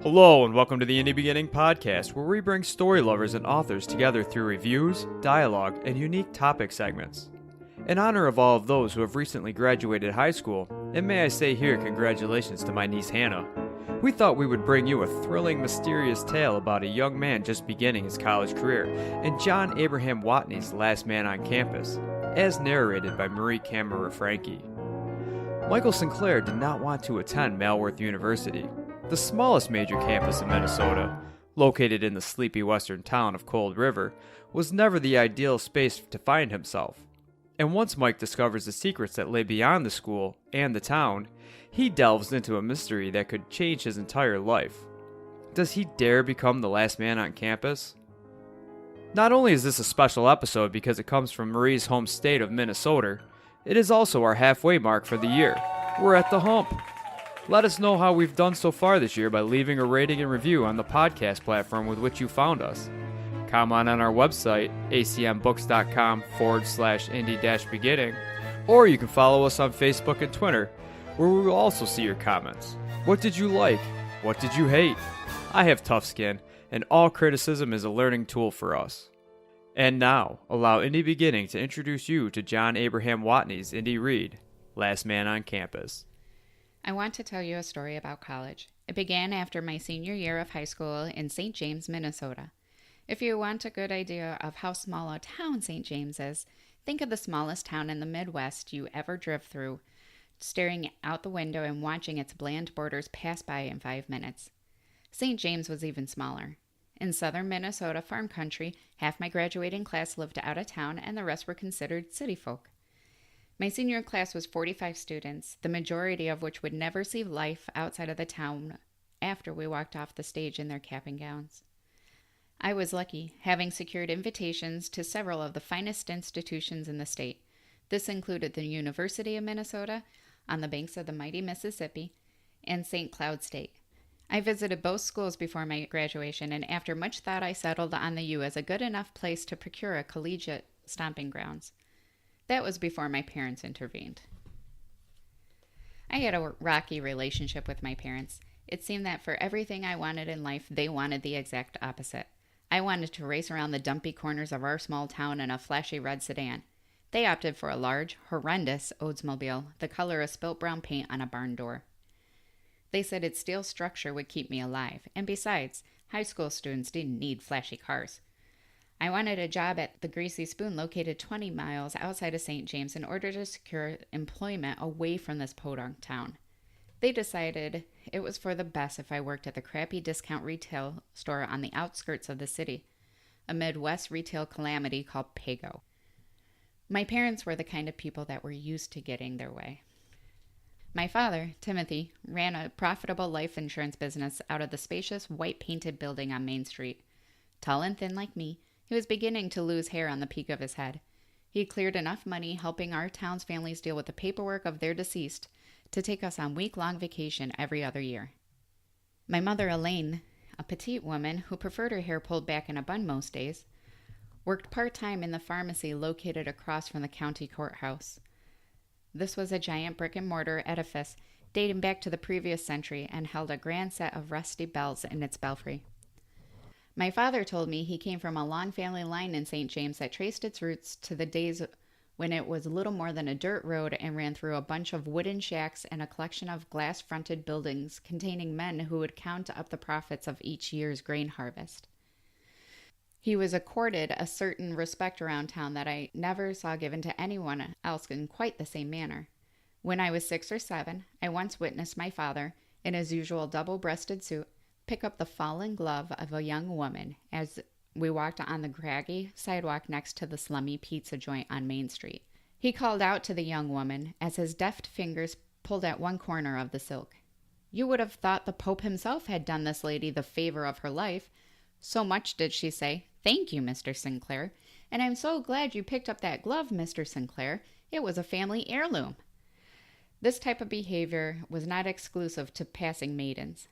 Hello and welcome to the Indie Beginning Podcast, where we bring story lovers and authors together through reviews, dialogue, and unique topic segments. In honor of all of those who have recently graduated high school, and may I say here congratulations to my niece Hannah, we thought we would bring you a thrilling, mysterious tale about a young man just beginning his college career in John Abraham-Watne's Last Man on Campus, as narrated by Marie Kammerer-Franke. Michael Sinclair did not want to attend Malworth University, the smallest major campus in Minnesota. Located in the sleepy western town of Cold River, was never the ideal space to find himself. And once Mike discovers the secrets that lay beyond the school and the town, he delves into a mystery that could change his entire life. Does he dare become the last man on campus? Not only is this a special episode because it comes from Marie's home state of Minnesota, it is also our halfway mark for the year. We're at the hump. Let us know how we've done so far this year by leaving a rating and review on the podcast platform with which you found us. Comment on our website, acmbooks.com/indie-beginning, or you can follow us on Facebook and Twitter, where we will also see your comments. What did you like? What did you hate? I have tough skin, and all criticism is a learning tool for us. And now, allow Indie Beginning to introduce you to John Abraham-Watne's indie read, Last Man on Campus. I want to tell you a story about college. It began after my senior year of high school in St. James, Minnesota. If you want a good idea of how small a town St. James is, think of the smallest town in the Midwest you ever drove through, staring out the window and watching its bland borders pass by in 5 minutes. St. James was even smaller. In southern Minnesota farm country, half my graduating class lived out of town and the rest were considered city folk. My senior class was 45 students, the majority of which would never see life outside of the town after we walked off the stage in their cap and gowns. I was lucky, having secured invitations to several of the finest institutions in the state. This included the University of Minnesota, on the banks of the mighty Mississippi, and St. Cloud State. I visited both schools before my graduation, and after much thought I settled on the U as a good enough place to procure a collegiate stomping grounds. That was before my parents intervened. I had a rocky relationship with my parents. It seemed that for everything I wanted in life, they wanted the exact opposite. I wanted to race around the dumpy corners of our small town in a flashy red sedan. They opted for a large, horrendous Oldsmobile, the color of spilt brown paint on a barn door. They said its steel structure would keep me alive, and besides, high school students didn't need flashy cars. I wanted a job at the Greasy Spoon located 20 miles outside of St. James in order to secure employment away from this podunk town. They decided it was for the best if I worked at the crappy discount retail store on the outskirts of the city, a Midwest retail calamity called Pago. My parents were the kind of people that were used to getting their way. My father, Timothy, ran a profitable life insurance business out of the spacious white-painted building on Main Street. Tall and thin like me, he was beginning to lose hair on the peak of his head. He cleared enough money helping our town's families deal with the paperwork of their deceased to take us on week-long vacation every other year. My mother, Elaine, a petite woman who preferred her hair pulled back in a bun most days, worked part-time in the pharmacy located across from the county courthouse. This was a giant brick-and-mortar edifice dating back to the previous century and held a grand set of rusty bells in its belfry. My father told me he came from a long family line in St. James that traced its roots to the days when it was little more than a dirt road and ran through a bunch of wooden shacks and a collection of glass-fronted buildings containing men who would count up the profits of each year's grain harvest. He was accorded a certain respect around town that I never saw given to anyone else in quite the same manner. When I was 6 or 7, I once witnessed my father, in his usual double-breasted suit, pick up the fallen glove of a young woman as we walked on the craggy sidewalk next to the slummy pizza joint on Main Street. He called out to the young woman as his deft fingers pulled at one corner of the silk. You would have thought the Pope himself had done this lady the favor of her life. So much did she say, "Thank you, Mr. Sinclair, and I'm so glad you picked up that glove, Mr. Sinclair. It was a family heirloom." This type of behavior was not exclusive to passing maidens.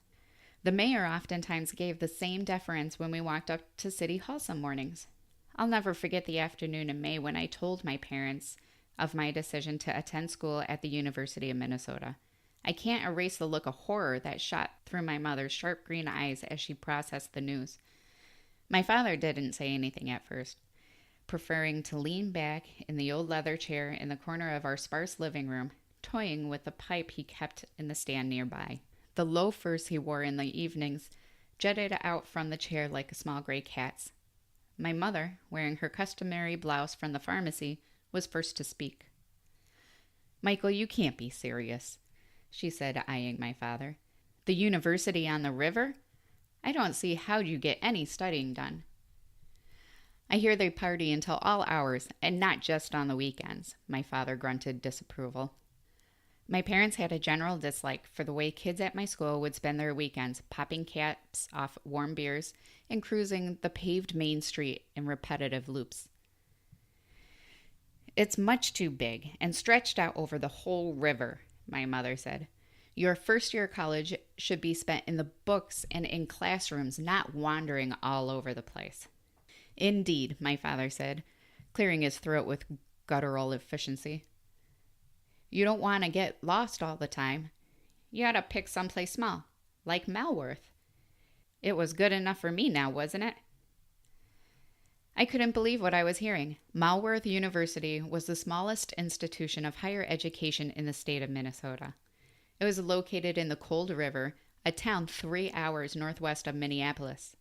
The mayor oftentimes gave the same deference when we walked up to City Hall some mornings. I'll never forget the afternoon in May when I told my parents of my decision to attend school at the University of Minnesota. I can't erase the look of horror that shot through my mother's sharp green eyes as she processed the news. My father didn't say anything at first, preferring to lean back in the old leather chair in the corner of our sparse living room, toying with the pipe he kept in the stand nearby. The loafers he wore in the evenings jutted out from the chair like a small gray cat's. My mother, wearing her customary blouse from the pharmacy, was first to speak. "Michael, you can't be serious," she said, eyeing my father. "The university on the river? I don't see how you get any studying done." "I hear they party until all hours, and not just on the weekends," my father grunted disapproval. My parents had a general dislike for the way kids at my school would spend their weekends, popping caps off warm beers and cruising the paved main street in repetitive loops. "It's much too big and stretched out over the whole river," my mother said. "Your first year of college should be spent in the books and in classrooms, not wandering all over the place." "Indeed," my father said, clearing his throat with guttural efficiency. "You don't want to get lost all the time. You ought to pick someplace small, like Malworth. It was good enough for me now, wasn't it?" I couldn't believe what I was hearing. Malworth University was the smallest institution of higher education in the state of Minnesota. It was located in the Cold River, a town 3 hours northwest of Minneapolis.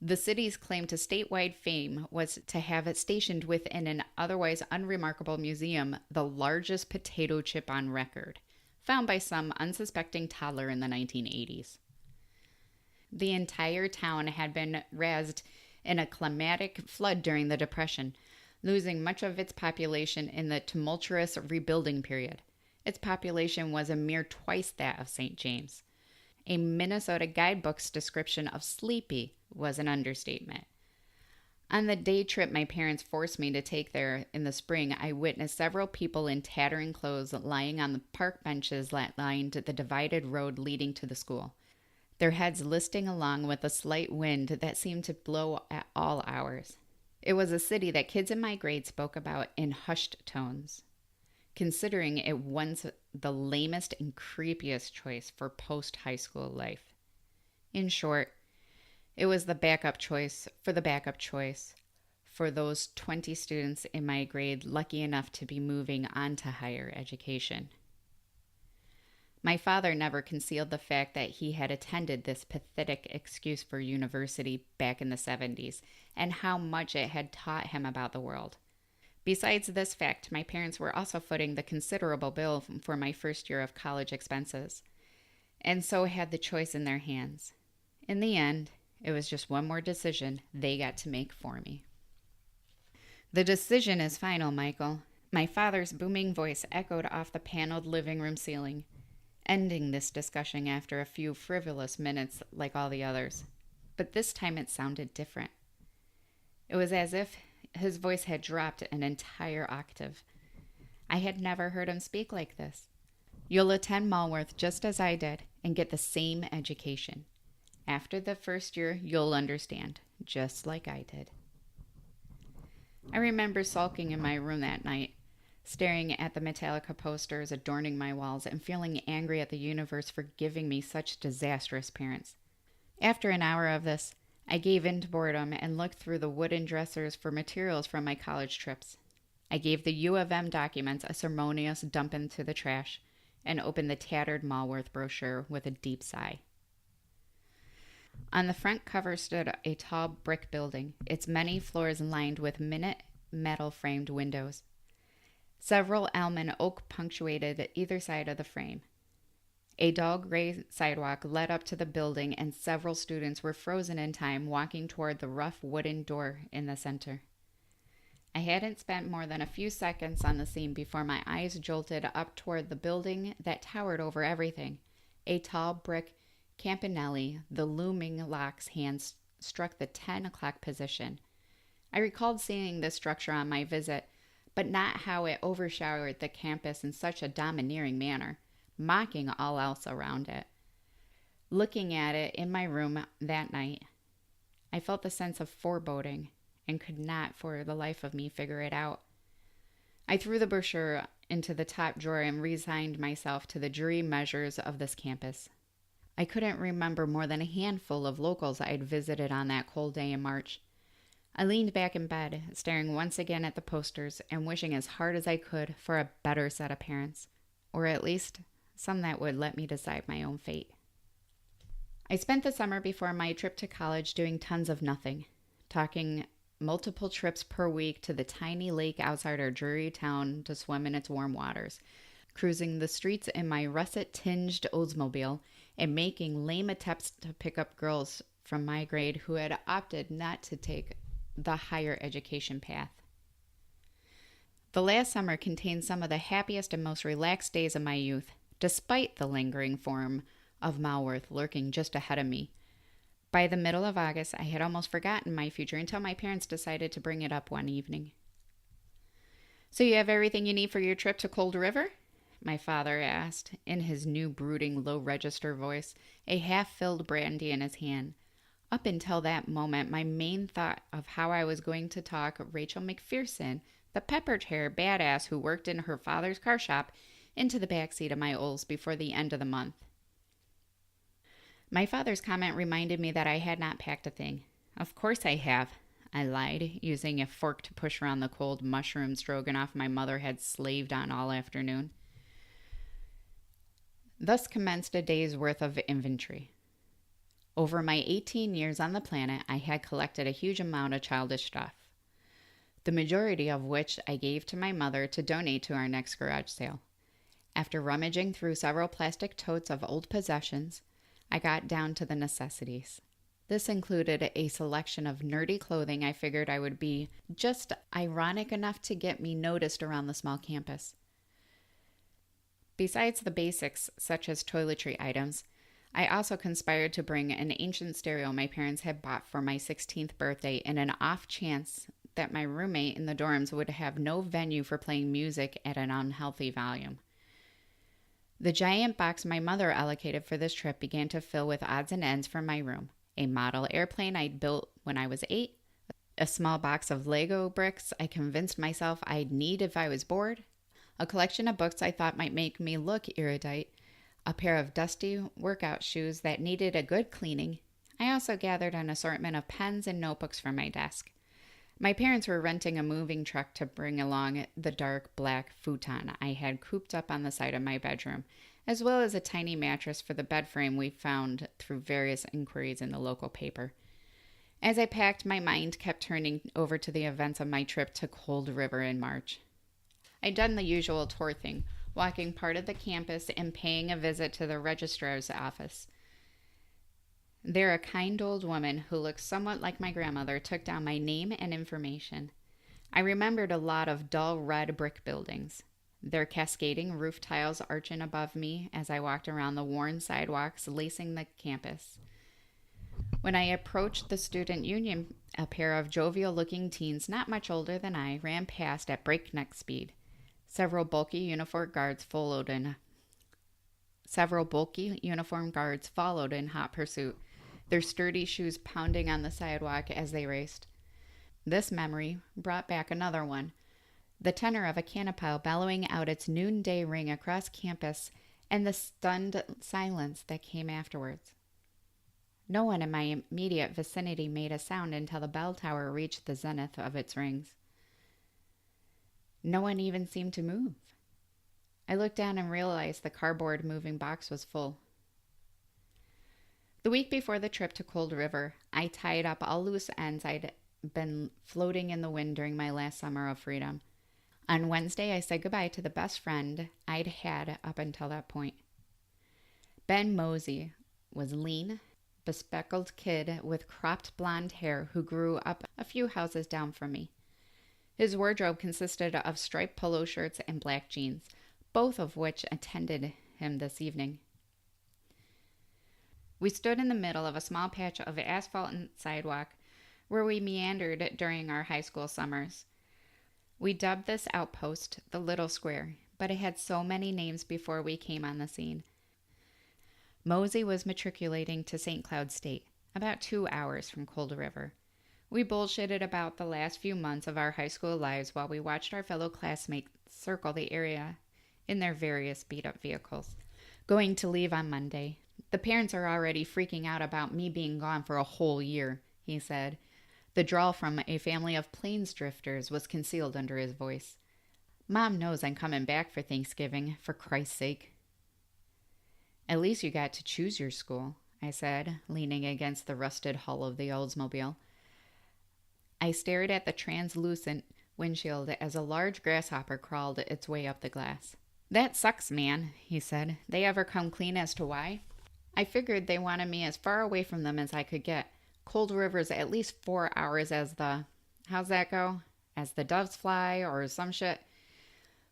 The city's claim to statewide fame was to have it stationed within an otherwise unremarkable museum, the largest potato chip on record, found by some unsuspecting toddler in the 1980s. The entire town had been razed in a climatic flood during the Depression, losing much of its population in the tumultuous rebuilding period. Its population was a mere twice that of St. James. A Minnesota guidebook's description of sleepy was an understatement. On the day trip my parents forced me to take there in the spring, I witnessed several people in tattering clothes lying on the park benches that lined the divided road leading to the school, their heads listing along with a slight wind that seemed to blow at all hours. It was a city that kids in my grade spoke about in hushed tones, considering it once the lamest and creepiest choice for post-high school life. In short, it was the backup choice for those 20 students in my grade lucky enough to be moving on to higher education. My father never concealed the fact that he had attended this pathetic excuse for university back in the 70s and how much it had taught him about the world. Besides this fact, my parents were also footing the considerable bill for my first year of college expenses, and so had the choice in their hands. In the end, it was just one more decision they got to make for me. "The decision is final, Michael." My father's booming voice echoed off the paneled living room ceiling, ending this discussion after a few frivolous minutes like all the others. But this time it sounded different. It was as if his voice had dropped an entire octave. I had never heard him speak like this. "You'll attend Malworth just as I did and get the same education. After the first year, you'll understand, just like I did." I remember sulking in my room that night, staring at the Metallica posters adorning my walls and feeling angry at the universe for giving me such disastrous parents. After an hour of this, I gave in to boredom and looked through the wooden dressers for materials from my college trips. I gave the U of M documents a ceremonious dump into the trash and opened the tattered Malworth brochure with a deep sigh. On the front cover stood a tall brick building, its many floors lined with minute metal-framed windows. Several elm and oak punctuated either side of the frame. A dull gray sidewalk led up to the building, and several students were frozen in time walking toward the rough wooden door in the center. I hadn't spent more than a few seconds on the scene before my eyes jolted up toward the building that towered over everything, a tall brick campanile. The looming lock's hands struck the 10 o'clock position. I recalled seeing this structure on my visit, but not how it overshowered the campus in such a domineering manner, mocking all else around it. Looking at it in my room that night, I felt the sense of foreboding and could not for the life of me figure it out. I threw the brochure into the top drawer and resigned myself to the dreary measures of this campus. I couldn't remember more than a handful of locals I'd visited on that cold day in March. I leaned back in bed, staring once again at the posters and wishing as hard as I could for a better set of parents, or at least some that would let me decide my own fate. I spent the summer before my trip to college doing tons of nothing, talking multiple trips per week to the tiny lake outside our dreary town to swim in its warm waters, cruising the streets in my russet-tinged Oldsmobile, and making lame attempts to pick up girls from my grade who had opted not to take the higher education path. The last summer contained some of the happiest and most relaxed days of my youth, despite the lingering form of Malworth lurking just ahead of me. By the middle of August, I had almost forgotten my future until my parents decided to bring it up one evening. "So you have everything you need for your trip to Cold River?" my father asked, in his new brooding low-register voice, a half-filled brandy in his hand. Up until that moment, my main thought of how I was going to talk Rachel McPherson, the peppered-hair badass who worked in her father's car shop, into the backseat of my Olds before the end of the month. My father's comment reminded me that I had not packed a thing. "Of course I have," I lied, using a fork to push around the cold mushroom stroganoff my mother had slaved on all afternoon. Thus commenced a day's worth of inventory. Over my 18 years on the planet, I had collected a huge amount of childish stuff, the majority of which I gave to my mother to donate to our next garage sale. After rummaging through several plastic totes of old possessions, I got down to the necessities. This included a selection of nerdy clothing I figured I would be just ironic enough to get me noticed around the small campus. Besides the basics, such as toiletry items, I also conspired to bring an ancient stereo my parents had bought for my 16th birthday in an off chance that my roommate in the dorms would have no venue for playing music at an unhealthy volume. The giant box my mother allocated for this trip began to fill with odds and ends from my room. A model airplane I'd built when I was 8, a small box of Lego bricks I convinced myself I'd need if I was bored, a collection of books I thought might make me look erudite, a pair of dusty workout shoes that needed a good cleaning. I also gathered an assortment of pens and notebooks for my desk. My parents were renting a moving truck to bring along the dark black futon I had cooped up on the side of my bedroom, as well as a tiny mattress for the bed frame we found through various inquiries in the local paper. As I packed, my mind kept turning over to the events of my trip to Cold River in March. I'd done the usual tour thing, walking part of the campus and paying a visit to the registrar's office. There, a kind old woman who looked somewhat like my grandmother took down my name and information. I remembered a lot of dull red brick buildings, their cascading roof tiles arching above me as I walked around the worn sidewalks lacing the campus. When I approached the student union, a pair of jovial-looking teens not much older than I ran past at breakneck speed. Several bulky uniformed guards followed in hot pursuit, their sturdy shoes pounding on the sidewalk as they raced. This memory brought back another one, the tenor of a canopile bellowing out its noonday ring across campus and the stunned silence that came afterwards. No one in my immediate vicinity made a sound until the bell tower reached the zenith of its rings. No one even seemed to move. I looked down and realized the cardboard moving box was full. The week before the trip to Cold River, I tied up all loose ends I'd been floating in the wind during my last summer of freedom. On Wednesday, I said goodbye to the best friend I'd had up until that point. Ben Mosey was lean, bespectacled kid with cropped blonde hair who grew up a few houses down from me. His wardrobe consisted of striped polo shirts and black jeans, both of which attended him this evening. We stood in the middle of a small patch of asphalt and sidewalk where we meandered during our high school summers. We dubbed this outpost the Little Square, but it had so many names before we came on the scene. Mosey was matriculating to St. Cloud State, about 2 hours from Cold River. We bullshitted about the last few months of our high school lives while we watched our fellow classmates circle the area in their various beat-up vehicles. Going to leave on Monday. The parents are already freaking out about me being gone for a whole year, he said. The drawl from a family of plains drifters was concealed under his voice. Mom knows I'm coming back for Thanksgiving, for Christ's sake. At least you got to choose your school, I said, leaning against the rusted hull of the Oldsmobile. I stared at the translucent windshield as a large grasshopper crawled its way up the glass. That sucks, man, he said. They ever come clean as to why? I figured they wanted me as far away from them as I could get. Cold River's at least 4 hours as the... How's that go? As the doves fly or some shit.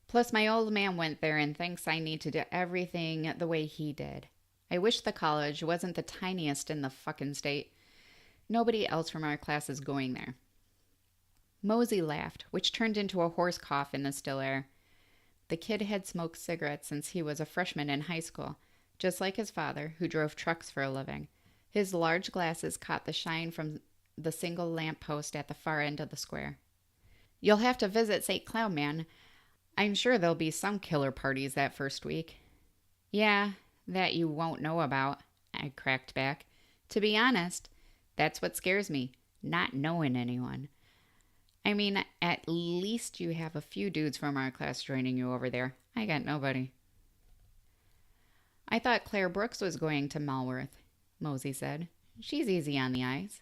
Plus my old man went there and thinks I need to do everything the way he did. I wish the college wasn't the tiniest in the fucking state. Nobody else from our class is going there. Mosey laughed, which turned into a hoarse cough in the still air. The kid had smoked cigarettes since he was a freshman in high school, just like his father, who drove trucks for a living. His large glasses caught the shine from the single lamppost at the far end of the square. You'll have to visit St. Cloud, man. I'm sure there'll be some killer parties that first week. Yeah, that you won't know about, I cracked back. To be honest, that's what scares me, not knowing anyone. I mean, at least you have a few dudes from our class joining you over there. I got nobody. I thought Claire Brooks was going to Malworth, Mosey said. She's easy on the eyes.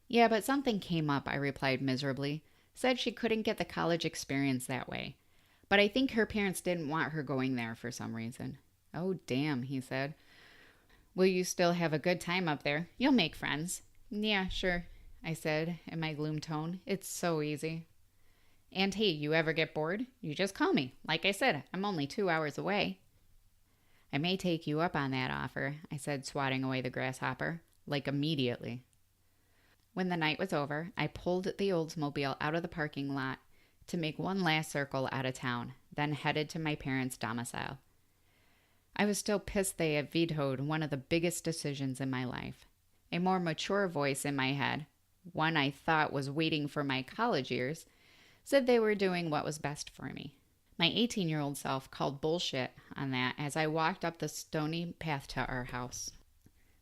Yeah, but something came up, I replied miserably. Said she couldn't get the college experience that way. But I think her parents didn't want her going there for some reason. Oh, damn, he said. Will you still have a good time up there? You'll make friends. Yeah, sure, I said in my gloom tone. It's so easy. And hey, you ever get bored? You just call me. Like I said, I'm only 2 hours away. I may take you up on that offer, I said, swatting away the grasshopper. Like immediately. When the night was over, I pulled the Oldsmobile out of the parking lot to make one last circle out of town, then headed to my parents' domicile. I was still pissed they had vetoed one of the biggest decisions in my life. A more mature voice in my head, one I thought was waiting for my college years, said they were doing what was best for me. My 18-year-old self called bullshit on that as I walked up the stony path to our house.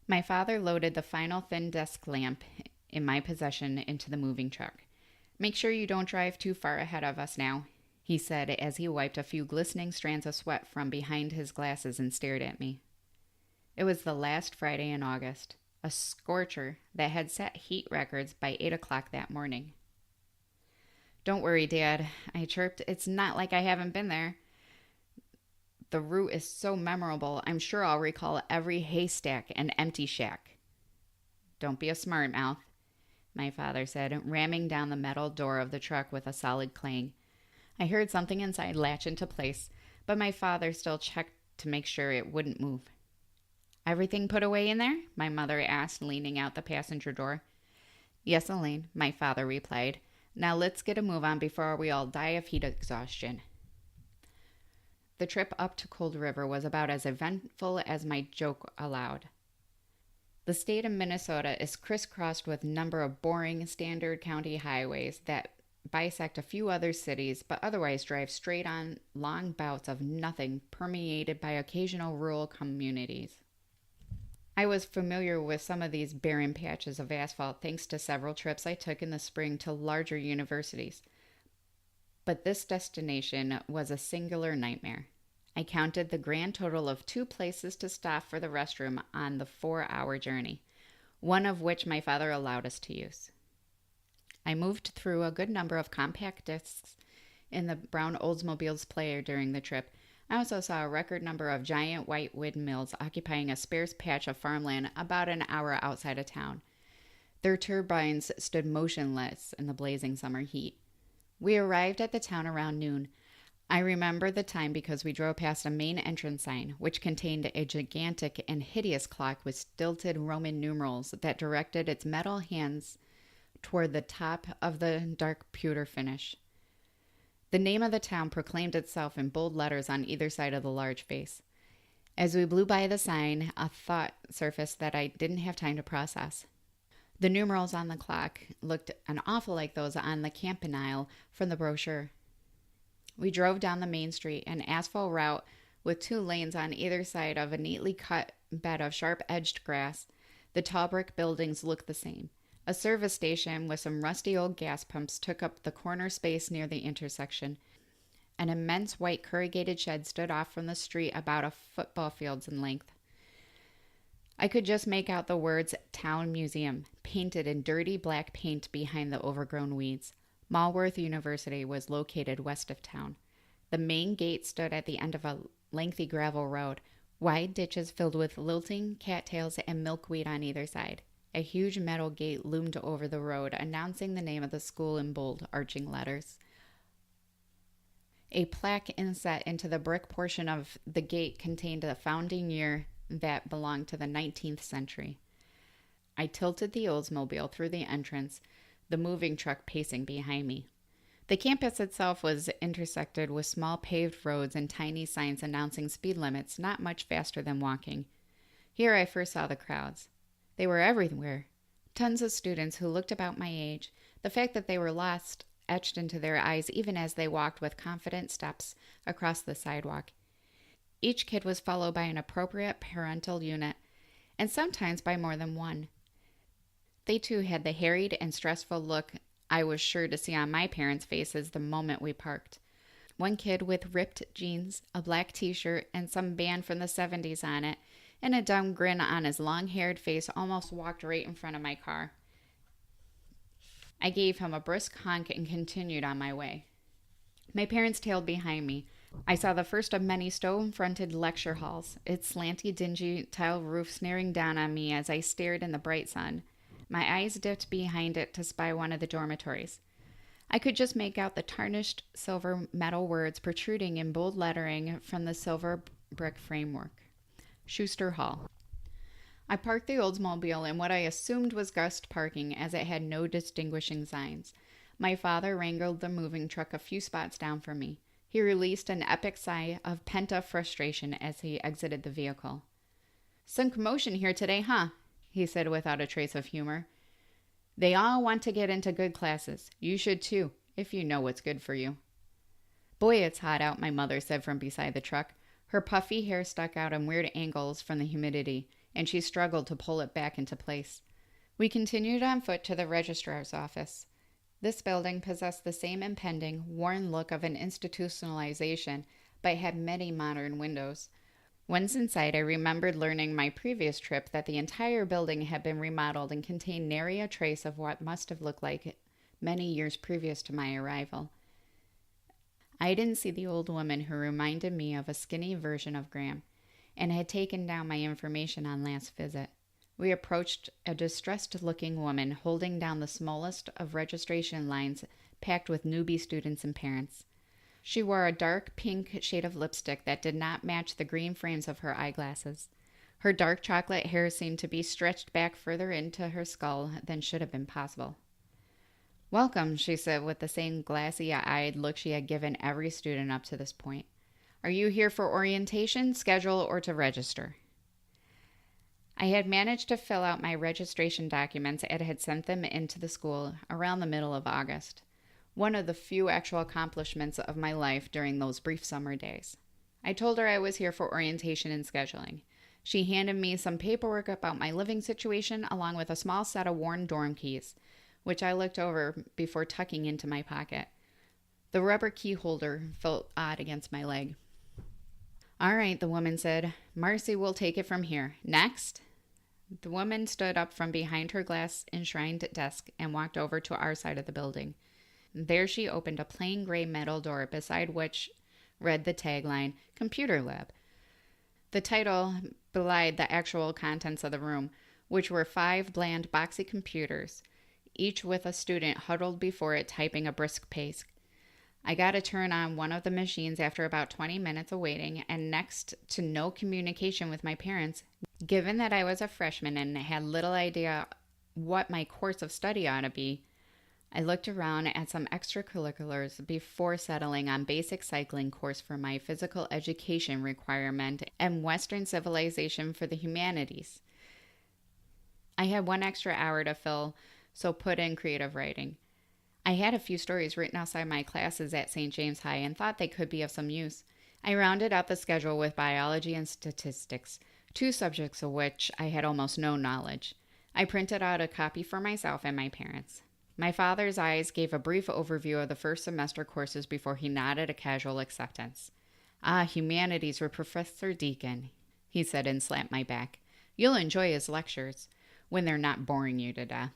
My father loaded the final thin desk lamp in my possession into the moving truck. Make sure you don't drive too far ahead of us now, he said as he wiped a few glistening strands of sweat from behind his glasses and stared at me. It was the last Friday in August, a scorcher that had set heat records by 8 o'clock that morning. Don't worry, Dad, I chirped. It's not like I haven't been there. The route is so memorable, I'm sure I'll recall every haystack and empty shack. Don't be a smart mouth, my father said, ramming down the metal door of the truck with a solid clang. I heard something inside latch into place, but my father still checked to make sure it wouldn't move. Everything put away in there? My mother asked, leaning out the passenger door. Yes, Elaine, my father replied. Now let's get a move on before we all die of heat exhaustion. The trip up to Cold River was about as eventful as my joke allowed. The state of Minnesota is crisscrossed with a number of boring standard county highways that bisect a few other cities, but otherwise drive straight on long bouts of nothing permeated by occasional rural communities. I was familiar with some of these barren patches of asphalt thanks to several trips I took in the spring to larger universities. But this destination was a singular nightmare. I counted the grand total of 2 places to stop for the restroom on the 4-hour journey, one of which my father allowed us to use. I moved through a good number of compact discs in the brown Oldsmobile's player during the trip. I also saw a record number of giant white windmills occupying a sparse patch of farmland about an hour outside of town. Their turbines stood motionless in the blazing summer heat. We arrived at the town around noon. I remember the time because we drove past a main entrance sign, which contained a gigantic and hideous clock with stilted Roman numerals that directed its metal hands toward the top of the dark pewter finish. The name of the town proclaimed itself in bold letters on either side of the large face. As we blew by the sign, a thought surfaced that I didn't have time to process. The numerals on the clock looked an awful like those on the campanile from the brochure. We drove down the main street, an asphalt route with 2 lanes on either side of a neatly cut bed of sharp-edged grass. The tall brick buildings looked the same. A service station with some rusty old gas pumps took up the corner space near the intersection. An immense white corrugated shed stood off from the street about a football field's in length. I could just make out the words Town Museum, painted in dirty black paint behind the overgrown weeds. Malworth University was located west of town. The main gate stood at the end of a lengthy gravel road, wide ditches filled with lilting cattails and milkweed on either side. A huge metal gate loomed over the road, announcing the name of the school in bold, arching letters. A plaque inset into the brick portion of the gate contained the founding year that belonged to the 19th century. I tilted the Oldsmobile through the entrance, the moving truck pacing behind me. The campus itself was intersected with small paved roads and tiny signs announcing speed limits, not much faster than walking. Here I first saw the crowds. They were everywhere. Tons of students who looked about my age. The fact that they were lost etched into their eyes even as they walked with confident steps across the sidewalk. Each kid was followed by an appropriate parental unit, and sometimes by more than one. They too had the harried and stressful look I was sure to see on my parents' faces the moment we parked. One kid with ripped jeans, a black t-shirt, and some band from the 70s on it, and a dumb grin on his long-haired face almost walked right in front of my car. I gave him a brisk honk and continued on my way. My parents tailed behind me. I saw the first of many stone-fronted lecture halls, its slanty, dingy tile roof snaring down on me as I stared in the bright sun. My eyes dipped behind it to spy one of the dormitories. I could just make out the tarnished silver metal words protruding in bold lettering from the silver brick framework. Schuster Hall. I parked the Oldsmobile in what I assumed was guest parking, as it had no distinguishing signs. My father wrangled the moving truck a few spots down for me. He released an epic sigh of pent-up frustration as he exited the vehicle. "Some commotion here today, huh?" he said without a trace of humor. "They all want to get into good classes. You should too, if you know what's good for you." "Boy, it's hot out," my mother said from beside the truck. Her puffy hair stuck out in weird angles from the humidity, and she struggled to pull it back into place. We continued on foot to the registrar's office. This building possessed the same impending, worn look of an institutionalization, but had many modern windows. Once inside, I remembered learning my previous trip that the entire building had been remodeled and contained nary a trace of what must have looked like many years previous to my arrival. I didn't see the old woman who reminded me of a skinny version of Graham, and had taken down my information on last visit. We approached a distressed-looking woman holding down the smallest of registration lines packed with newbie students and parents. She wore a dark pink shade of lipstick that did not match the green frames of her eyeglasses. Her dark chocolate hair seemed to be stretched back further into her skull than should have been possible. "Welcome," she said with the same glassy-eyed look she had given every student up to this point. "Are you here for orientation, schedule, or to register?" I had managed to fill out my registration documents and had sent them into the school around the middle of August, one of the few actual accomplishments of my life during those brief summer days. I told her I was here for orientation and scheduling. She handed me some paperwork about my living situation along with a small set of worn dorm keys, which I looked over before tucking into my pocket. The rubber key holder felt odd against my leg. "All right," the woman said. "Marcy will take it from here. Next?" The woman stood up from behind her glass-enshrined desk and walked over to our side of the building. There she opened a plain gray metal door beside which read the tagline, "Computer Lab." The title belied the actual contents of the room, which were 5 bland, boxy computers, each with a student huddled before it typing a brisk pace. I got a turn on one of the machines after about 20 minutes of waiting, and next to no communication with my parents. Given that I was a freshman and had little idea what my course of study ought to be, I looked around at some extracurriculars before settling on basic cycling course for my physical education requirement and Western civilization for the humanities. I had 1 extra hour to fill, so put in creative writing. I had a few stories written outside my classes at St. James High and thought they could be of some use. I rounded out the schedule with biology and statistics, two subjects of which I had almost no knowledge. I printed out a copy for myself and my parents. My father's eyes gave a brief overview of the first semester courses before he nodded a casual acceptance. "Ah, humanities with Professor Deacon," he said and slapped my back. "You'll enjoy his lectures when they're not boring you to death."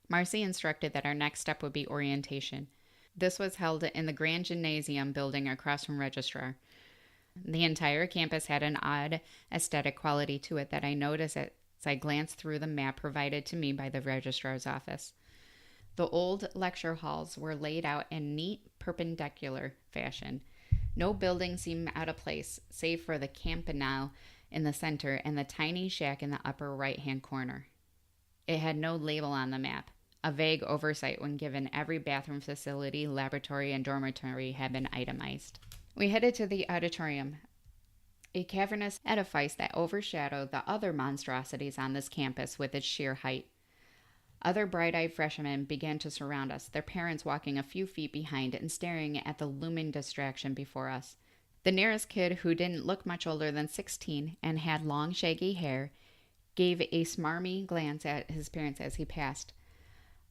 Marcy instructed that our next step would be orientation. This was held in the Grand Gymnasium building across from Registrar. The entire campus had an odd aesthetic quality to it that I noticed as I glanced through the map provided to me by the Registrar's office. The old lecture halls were laid out in neat, perpendicular fashion. No building seemed out of place, save for the campanile in the center and the tiny shack in the upper right-hand corner. It had no label on the map. A vague oversight when given every bathroom facility, laboratory, and dormitory had been itemized. We headed to the auditorium, a cavernous edifice that overshadowed the other monstrosities on this campus with its sheer height. Other bright-eyed freshmen began to surround us, their parents walking a few feet behind and staring at the looming distraction before us. The nearest kid, who didn't look much older than 16 and had long, shaggy hair, gave a smarmy glance at his parents as he passed.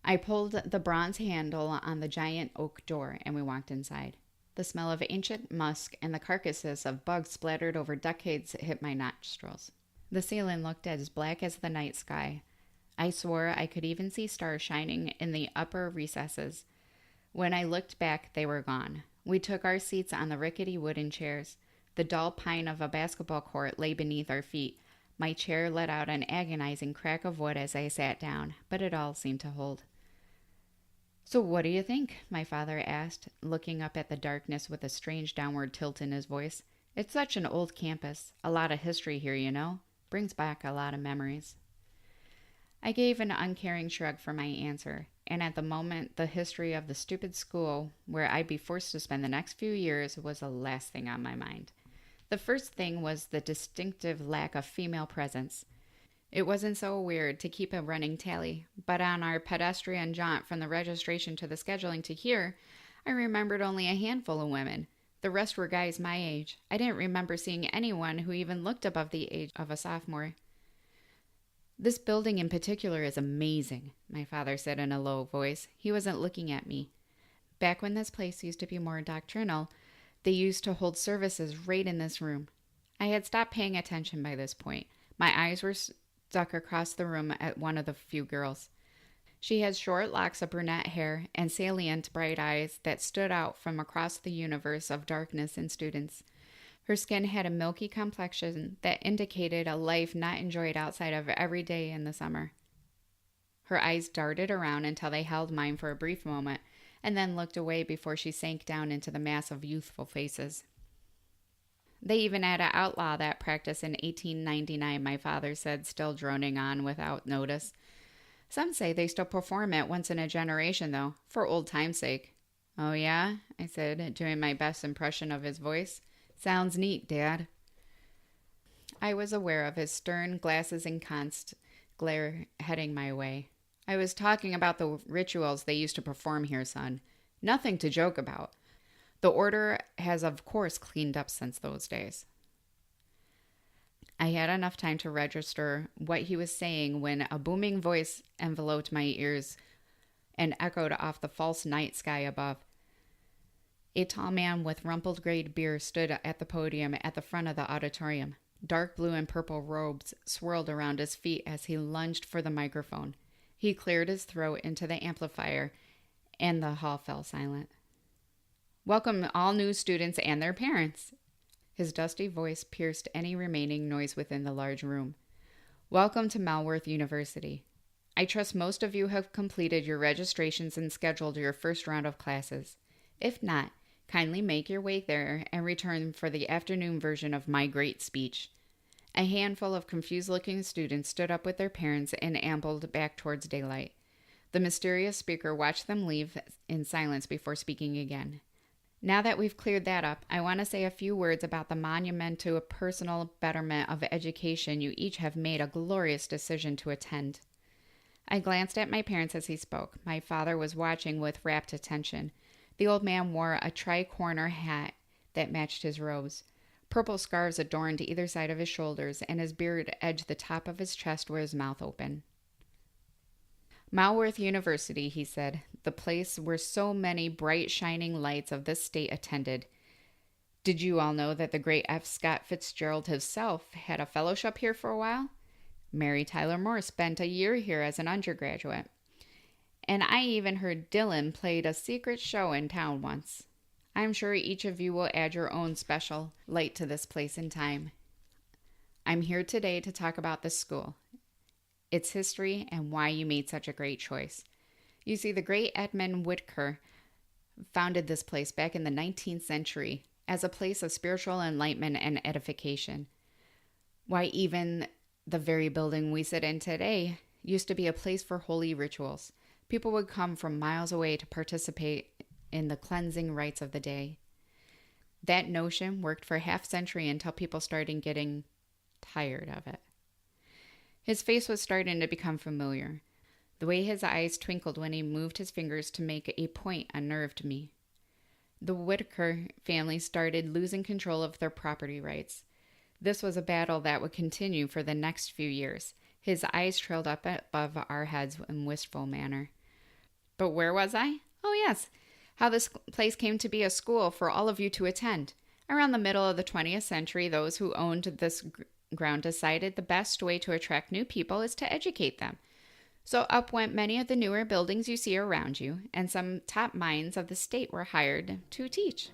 I pulled the bronze handle on the giant oak door, and we walked inside. The smell of ancient musk and the carcasses of bugs splattered over decades hit my nostrils. The ceiling looked as black as the night sky. I swore I could even see stars shining in the upper recesses. When I looked back, they were gone. We took our seats on the rickety wooden chairs. The dull pine of a basketball court lay beneath our feet. My chair let out an agonizing crack of wood as I sat down, but it all seemed to hold. "So what do you think?" my father asked, looking up at the darkness with a strange downward tilt in his voice. "It's such an old campus. A lot of history here, you know. Brings back a lot of memories." I gave an uncaring shrug for my answer, and at the moment, the history of the stupid school where I'd be forced to spend the next few years was the last thing on my mind. The first thing was the distinctive lack of female presence. It wasn't so weird to keep a running tally, but on our pedestrian jaunt from the registration to the scheduling to here, I remembered only a handful of women. The rest were guys my age. I didn't remember seeing anyone who even looked above the age of a sophomore. "This building in particular is amazing," my father said in a low voice. He wasn't looking at me. "Back when this place used to be more doctrinal, they used to hold services right in this room." I had stopped paying attention by this point. My eyes were stuck across the room at one of the few girls. She had short locks of brunette hair and salient bright eyes that stood out from across the universe of darkness and students. Her skin had a milky complexion that indicated a life not enjoyed outside of every day in the summer. Her eyes darted around until they held mine for a brief moment, and then looked away before she sank down into the mass of youthful faces. "They even had to outlaw that practice in 1899, my father said, still droning on without notice. "Some say they still perform it once in a generation, though, for old time's sake." "Oh, yeah?" I said, doing my best impression of his voice. "Sounds neat, Dad." I was aware of his stern, glasses-encompassed glare heading my way. "I was talking about the rituals they used to perform here, son. Nothing to joke about. The order has, of course, cleaned up since those days." I had enough time to register what he was saying when a booming voice enveloped my ears and echoed off the false night sky above. A tall man with rumpled gray beard stood at the podium at the front of the auditorium. Dark blue and purple robes swirled around his feet as he lunged for the microphone. He cleared his throat into the amplifier, and the hall fell silent. "Welcome all new students and their parents." His dusty voice pierced any remaining noise within the large room. "Welcome to Malworth University. I trust most of you have completed your registrations and scheduled your first round of classes. If not, kindly make your way there and return for the afternoon version of my great speech." A handful of confused-looking students stood up with their parents and ambled back towards daylight. The mysterious speaker watched them leave in silence before speaking again. "Now that we've cleared that up, I want to say a few words about the monument to a personal betterment of education you each have made a glorious decision to attend. I glanced at my parents as he spoke. My father was watching with rapt attention. The old man wore a tri-corner hat that matched his robes. Purple scarves adorned either side of his shoulders, and his beard edged the top of his chest where his mouth opened. Malworth University, he said, the place where so many bright shining lights of this state attended. Did you all know that the great F. Scott Fitzgerald himself had a fellowship here for a while? Mary Tyler Moore spent a year here as an undergraduate. And I even heard Dylan played a secret show in town once. I'm sure each of you will add your own special light to this place in time. I'm here today to talk about this school, its history, and why you made such a great choice. You see, the great Edmund Whitaker founded this place back in the 19th century as a place of spiritual enlightenment and edification. Why, even the very building we sit in today used to be a place for holy rituals. People would come from miles away to participate in the cleansing rites of the day. That notion worked for half a century until people started getting tired of it. His face was starting to become familiar. The way his eyes twinkled when he moved his fingers to make a point unnerved me. The Whitaker family started losing control of their property rights. This was a battle that would continue for the next few years. His eyes trailed up above our heads in wistful manner. But where was I? Oh, yes. How this place came to be a school for all of you to attend. Around the middle of the 20th century, those who owned this ground decided the best way to attract new people is to educate them. So up went many of the newer buildings you see around you, and some top minds of the state were hired to teach.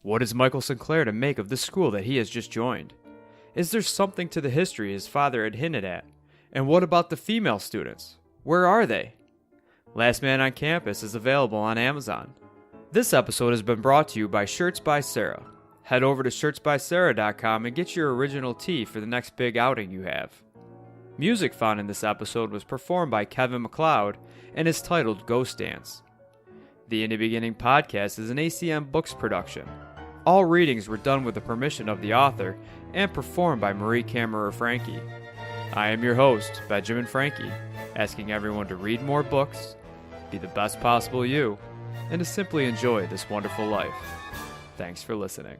What is Michael Sinclair to make of the school that he has just joined? Is there something to the history his father had hinted at? And what about the female students? Where are they? Last Man on Campus is available on Amazon. This episode has been brought to you by Shirts by Sarah. Head over to shirtsbysarah.com and get your original tee for the next big outing you have. Music found in this episode was performed by Kevin MacLeod and is titled Ghost Dance. The In the Beginning podcast is an ACM Books production. All readings were done with the permission of the author and performed by Marie Kammerer-Franke. I am your host, Benjamin Franke, asking everyone to read more books, be the best possible you, and to simply enjoy this wonderful life. Thanks for listening.